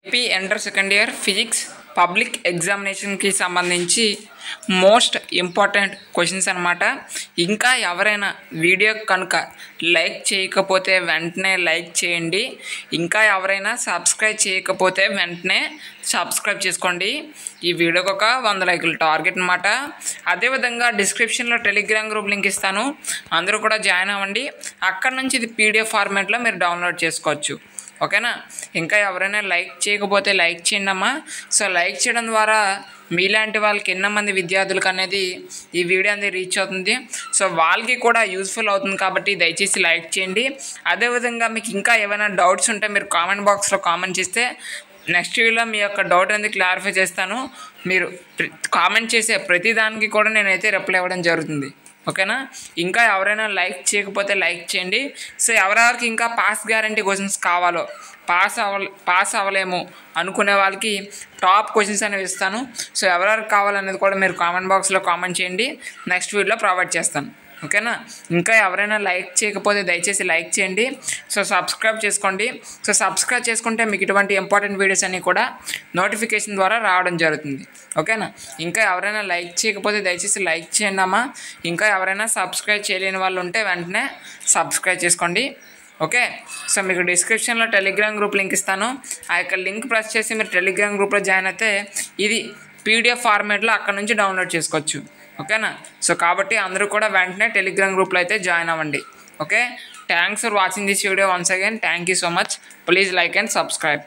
AP inter second year physics public ఎగ్జామినేషన్కి సంబంధించి most important questions అనమాట. ఇంకా ఎవరైనా వీడియో కనుక లైక్ చేయకపోతే వెంటనే లైక్ చేయండి. ఇంకా ఎవరైనా సబ్స్క్రైబ్ చేయకపోతే వెంటనే సబ్స్క్రైబ్ చేసుకోండి. ఈ వీడియోకి ఒక 100 లైకులు టార్గెట్ అనమాట. అదేవిధంగా డిస్క్రిప్షన్లో టెలిగ్రామ్ గ్రూప్ లింక్ ఇస్తాను, అందరూ కూడా జాయిన్ అవ్వండి. అక్కడ నుంచి ఇది పీడిఎఫ్ ఫార్మాట్లో మీరు డౌన్లోడ్ చేసుకోవచ్చు. ఓకేనా? ఇంకా ఎవరైనా లైక్ చేయకపోతే లైక్ చేయండి అమ్మా. సో లైక్ చేయడం ద్వారా మీలాంటి వాళ్ళకి ఎన్నోమంది విద్యార్థులకు అనేది ఈ వీడియో అనేది రీచ్ అవుతుంది. సో వాళ్ళకి కూడా యూస్ఫుల్ అవుతుంది కాబట్టి దయచేసి లైక్ చేయండి. అదేవిధంగా మీకు ఇంకా ఏమైనా డౌట్స్ ఉంటే మీరు కామెంట్ బాక్స్లో కామెంట్ చేస్తే నెక్స్ట్ వీడియోలో మీ యొక్క డౌట్ అనేది క్లారిఫై చేస్తాను. మీరు కామెంట్ చేసే ప్రతి దానికి కూడా నేనైతే రిప్లై ఇవ్వడం జరుగుతుంది. ఓకేనా? ఇంకా ఎవరైనా లైక్ చేయకపోతే లైక్ చేయండి. సో ఎవరెవరికి ఇంకా పాస్ గ్యారంటీ క్వశ్చన్స్ కావాలో, పాస్ అవ్వలేము అనుకునే వాళ్ళకి టాప్ క్వశ్చన్స్ అనేవి ఇస్తాను. సో ఎవరెవరికి కావాలనేది కూడా మీరు కామెంట్ బాక్స్లో కామెంట్ చేయండి, నెక్స్ట్ వీడియోలో ప్రొవైడ్ చేస్తాను. ఓకేనా? ఇంకా ఎవరైనా లైక్ చేయకపోతే దయచేసి లైక్ చేయండి. సో సబ్స్క్రైబ్ చేసుకోండి. సో సబ్స్క్రైబ్ చేసుకుంటే మీకు ఇటువంటి ఇంపార్టెంట్ వీడియోస్ అన్నీ కూడా నోటిఫికేషన్ ద్వారా రావడం జరుగుతుంది. ఓకేనా? ఇంకా ఎవరైనా లైక్ చేయకపోతే దయచేసి లైక్ చేయండి అమ్మా. ఇంకా ఎవరైనా సబ్స్క్రైబ్ చేయలేని వాళ్ళు ఉంటే వెంటనే సబ్స్క్రైబ్ చేసుకోండి. ఓకే? సో మీకు డిస్క్రిప్షన్లో టెలిగ్రామ్ గ్రూప్ లింక్ ఇస్తాను. ఆ యొక్క లింక్ ప్రెస్ చేసి మీరు టెలిగ్రామ్ గ్రూప్లో జాయిన్ అయితే ఇది పీడిఎఫ్ ఫార్మేట్లో అక్కడ నుంచి డౌన్లోడ్ చేసుకోవచ్చు. ఓకేనా? సో కాబట్టి అందరూ కూడా వెంటనే టెలిగ్రామ్ గ్రూప్లో అయితే జాయిన్ అవ్వండి. Okay? Thanks for watching this video once again. Thank you so much. Please like and subscribe.